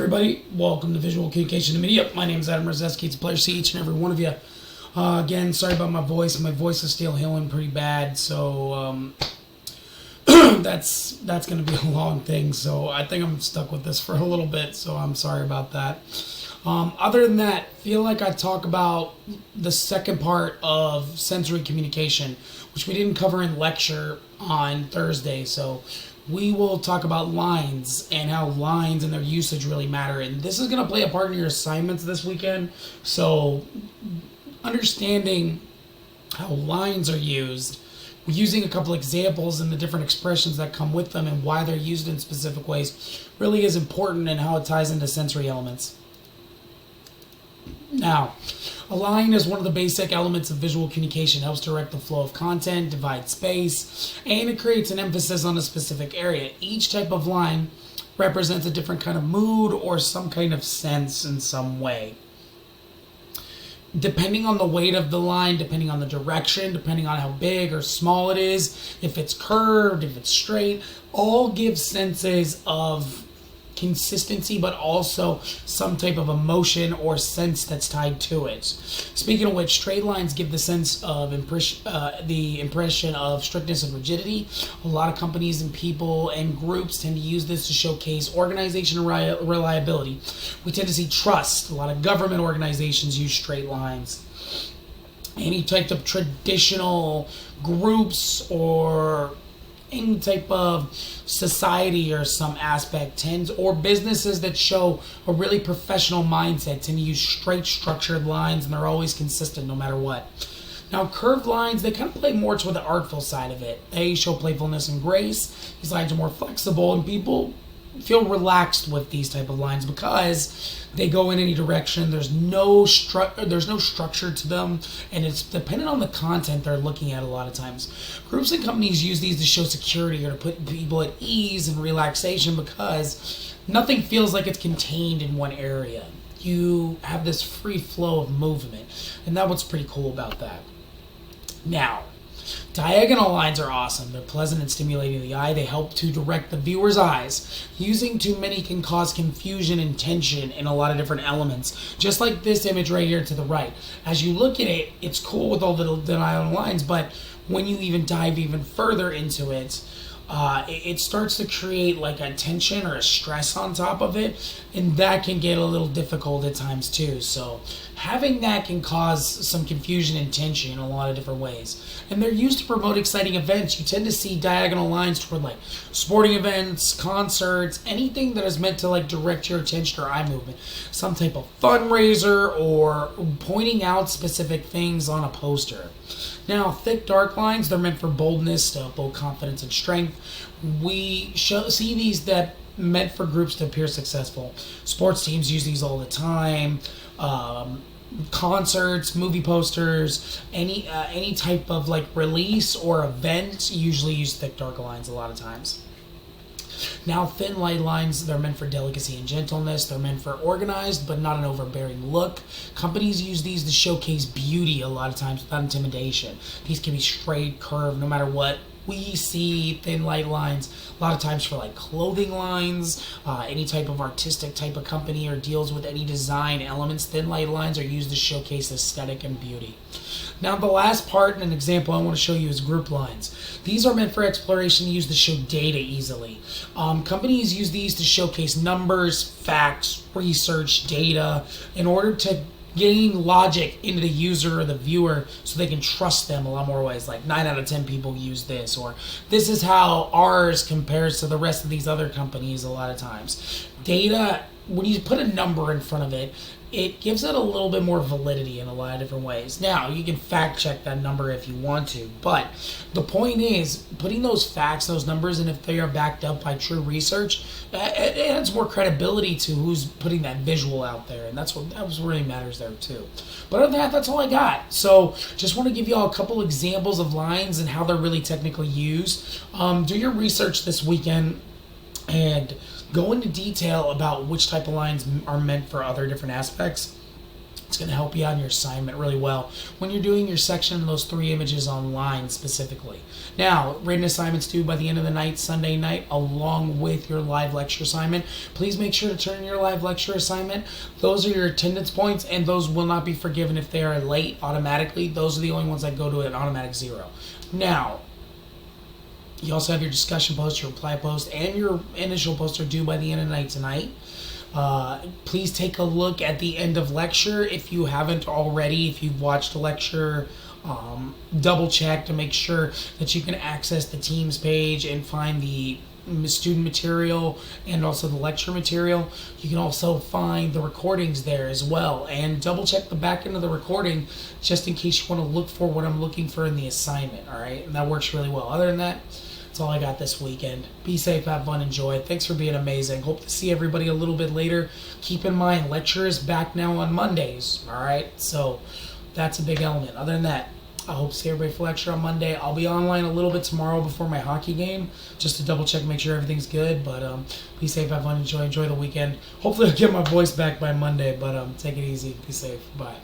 everybody? Welcome to Visual Communication Media. My name is Adam Rozeski. It's a pleasure to see each and every one of you. Again, sorry about my voice. My voice is still healing pretty bad, so that's going to be a long thing. So I think I'm stuck with this for a little bit, so I'm sorry about that. Other than that, feel like I talk about the second part of sensory communication, which we didn't cover in lecture on Thursday. So we will talk about lines and how lines and their usage really matter. And this is going to play a part in your assignments this weekend. So understanding how lines are used, using a couple examples and the different expressions that come with them and why they're used in specific ways really is important and how it ties into sensory elements. Now, a line is one of the basic elements of visual communication. It helps direct the flow of content, divide space, and it creates an emphasis on a specific area. Each type of line represents a different kind of mood or some kind of sense in some way. Depending on the weight of the line, depending on the direction, depending on how big or small it is, if it's curved, if it's straight, all give senses of consistency, but also some type of emotion or sense that's tied to it. Speaking of which, straight lines give the sense of the impression of strictness and rigidity. A lot of companies and people and groups tend to use this to showcase organization and reliability. We tend to see trust. A lot of government organizations use straight lines. Any type of traditional groups or any type of society or some aspect tends, or businesses that show a really professional mindset tend to use straight structured lines, and they're always consistent no matter what. Now, curved lines, they kind of play more toward the artful side of it. They show playfulness and grace. These lines are more flexible, and people feel relaxed with these type of lines because they go in any direction. There's no structure to them, and it's dependent on the content they're looking at a lot of times. Groups and companies use these to show security or to put people at ease and relaxation because nothing feels like it's contained in one area. You have this free flow of movement, and that's what's pretty cool about that. Now, diagonal lines are awesome. They're pleasant and stimulating to the eye. They help to direct the viewer's eyes. Using too many can cause confusion and tension in a lot of different elements. Just like this image right here to the right. As you look at it, it's cool with all the diagonal lines, but when you even dive even further into it, it starts to create like a tension or a stress on top of it, and that can get a little difficult at times too. So having that can cause some confusion and tension in a lot of different ways. And they're used to promote exciting events. You tend to see diagonal lines toward like sporting events, concerts, anything that is meant to like direct your attention or eye movement. Some type of fundraiser or pointing out specific things on a poster. Now, thick dark lines, they're meant for boldness, to build confidence and strength. We see these that meant for groups to appear successful. Sports teams use these all the time. Concerts, movie posters, any type of like release or event usually use thick dark lines a lot of times. Now, thin light lines, they're meant for delicacy and gentleness. They're meant for organized but not an overbearing look. Companies use these to showcase beauty a lot of times without intimidation. These can be straight, curved, no matter what. We see thin light lines a lot of times for like clothing lines, any type of artistic type of company or deals with any design elements. Thin light lines are used to showcase aesthetic and beauty. Now, the last part and an example I want to show you is group lines. These are meant for exploration, used to show data easily. Companies use these to showcase numbers, facts, research, data in order to gain logic into the user or the viewer so they can trust them a lot more ways. Like 9 out of 10 people use this, or this is how ours compares to the rest of these other companies a lot of times. Data, when you put a number in front of it, it gives it a little bit more validity in a lot of different ways. Now, you can fact check that number if you want to, but the point is, putting those facts, those numbers, and if they are backed up by true research, it adds more credibility to who's putting that visual out there, and that's what really matters there too. But other than that, that's all I got. So, just want to give you all a couple examples of lines and how they're really technically used. Do your research this weekend and go into detail about which type of lines are meant for other different aspects. It's going to help you out in your assignment really well when you're doing your section and those 3 images online specifically. Now, written assignments due by the end of the night, Sunday night, along with your live lecture assignment. Please make sure to turn in your live lecture assignment. Those are your attendance points, and those will not be forgiven if they are late automatically. Those are the only ones that go to an automatic 0. Now, you also have your discussion post, your reply post, and your initial post are due by the end of the night tonight. Please take a look at the end of lecture if you haven't already. If you've watched a lecture, double check to make sure that you can access the Teams page and find the student material and also the lecture material. You can also find the recordings there as well, and double check the back end of the recording just in case you want to look for what I'm looking for in the assignment. All right, and that works really well. Other than that, that's all I got this weekend. Be safe, have fun, enjoy. Thanks for being amazing. Hope to see everybody a little bit later. Keep in mind, lecture is back now on Mondays, all right? So that's a big element. Other than that, I hope to see everybody for lecture on Monday. I'll be online a little bit tomorrow before my hockey game, just to double check, make sure everything's good. But be safe, have fun, enjoy the weekend. Hopefully I'll get my voice back by Monday, but take it easy. Be safe. Bye.